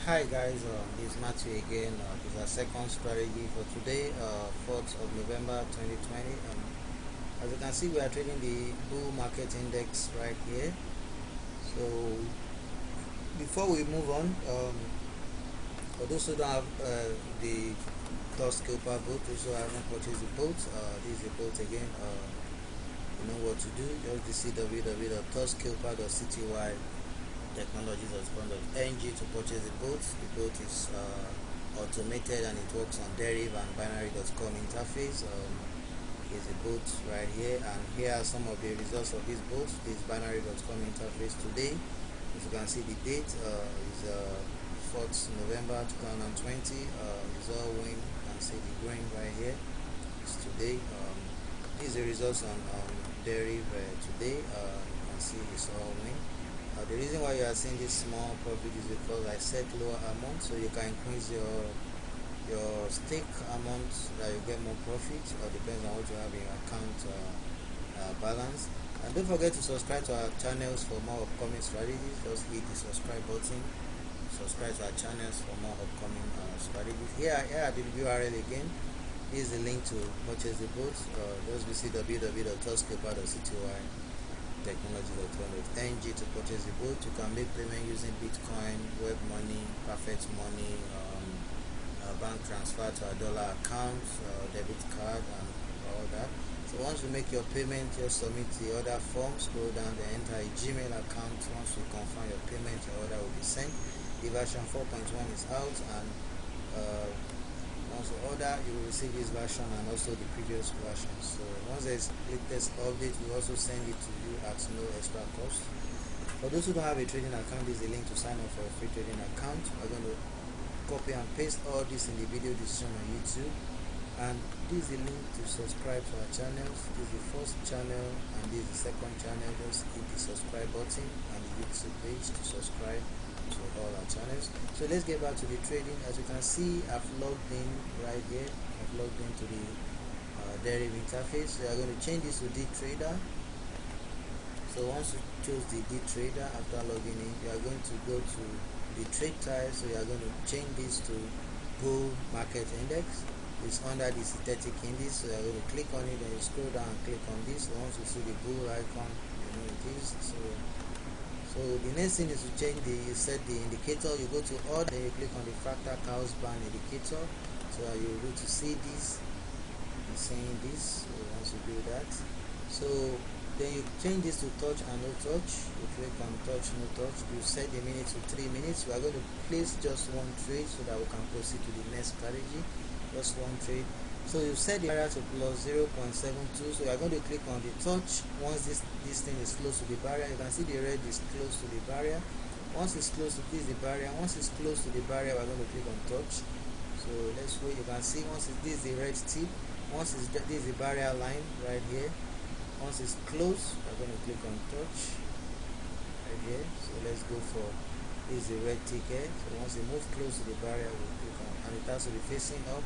Hi guys, this is Matthew again. This is our second strategy for today, 4th of November 2020. As you can see, we are trading the bull market index right here. So before we move on, for those who don't have the TOUCHSCALPER boat, those who haven't purchased the boat, this is the boat again. You know what to do. Just visit www.touchscalper.cty technologies.com.ng to purchase the boat. The boat is automated and it works on deriv and binary.com interface. Here's the boat right here, and here are some of the results of this boat. This binary.com interface today. As you can see, the date is 4th November 2020. It's all win. You can see the green right here. It's today. These are the results on deriv today. You can see it's all win. The reason why you are seeing this small profit is because I set lower amount, so you can increase your stake amount that you get more profit, or depends on what you have in your account balance. And don't forget to subscribe to our channels for more upcoming strategies. Just hit the subscribe button. Subscribe to our channels for more upcoming strategies. Here are the URL again. Here's the link to purchase the boat. Just visit www.touchscalper.cty technology.com.ng to purchase the boat. You can make payment using Bitcoin, web money, perfect money, bank transfer to a dollar account, debit card, and all that. So once you make your payment, just submit the order form, scroll down, then enter a Gmail account. Once you confirm your payment, your order will be sent. The version 4.1 is out, and once you order, you will receive this version and also the previous version. So once there is latest update, we also send it to you at no extra cost. For those who don't have a trading account, this is a link to sign up for a free trading account. We're going to copy and paste all this in the video description on YouTube, and this is the link to subscribe to our channels. This is the first channel and this is the second channel. Just hit the subscribe button and the YouTube page to subscribe to all our channels. So let's get back to the trading. As you can see, I've logged in right here. I've logged into the deriv interface. So I'm going to change this to dTrader. So once you choose the dTrader, after logging in, you are going to go to the trade type. So you are going to change this to bull market index. It's under the synthetic index. So you are going to click on it, and you scroll down and click on this. So once you see the bull icon, you know it is. So the next thing is to change set the indicator. You go to odd, then you click on the fractal cows band indicator, so you're able to see this and seeing this. So once you do that, so then you change this to touch and no touch. You click on touch, no touch. You set the minute to 3 minutes. We are going to place just one trade so that we can proceed to the next strategy. Just one trade. So you set the barrier to plus 0.72. So you are going to click on the touch. Once this thing is close to the barrier, you can see the red is close to the barrier. Once it's close to this the barrier, once it's close to the barrier, we're going to click on touch. So let's wait. You can see once this is the red tip. Once this is the barrier line right here. Once it's close, we're going to click on touch right here. So let's go for this is the red ticket. So once it moves close to the barrier, we'll click on, and it has to be facing up.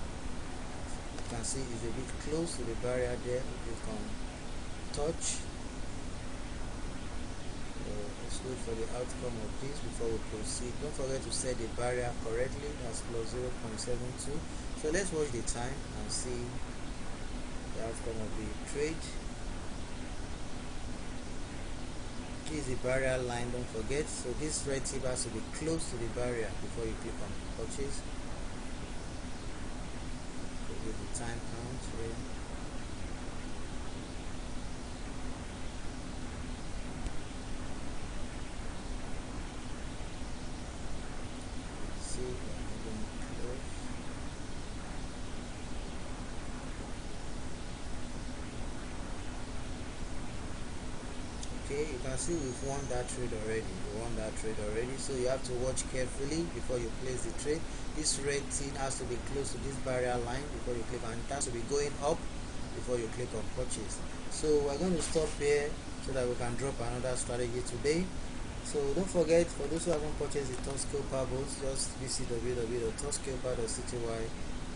You can see it's a bit close to the barrier there. We click on touch. So let's wait for the outcome of this before we proceed. Don't forget to set the barrier correctly. That's plus 0.72. So let's watch the time and see the outcome of the trade. This is the barrier line, don't forget. So this red tip has to be close to the barrier before you click on purchase. The time count here. See, okay, you can see we've won that trade already. We won that trade already. So you have to watch carefully before you place the trade. This red thing has to be close to this barrier line before you click on it. Has to be going up before you click on purchase. So we're going to stop here so that we can drop another strategy today. So don't forget, for those who haven't purchased the TOUCHSCALPER boats, just visit www.touchscalper.cty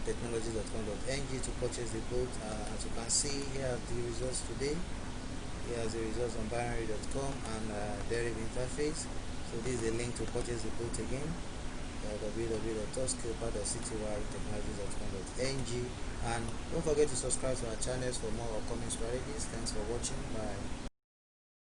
technology.com.ng to purchase the boat. As you can see, here are the results today. Here are the results on binary.com and deriv interface. So this is a link to purchase the boat again. www.touchscalper.ctytechnologies.com.ng, and don't forget to subscribe to our channels for more upcoming strategies. Thanks for watching. Bye.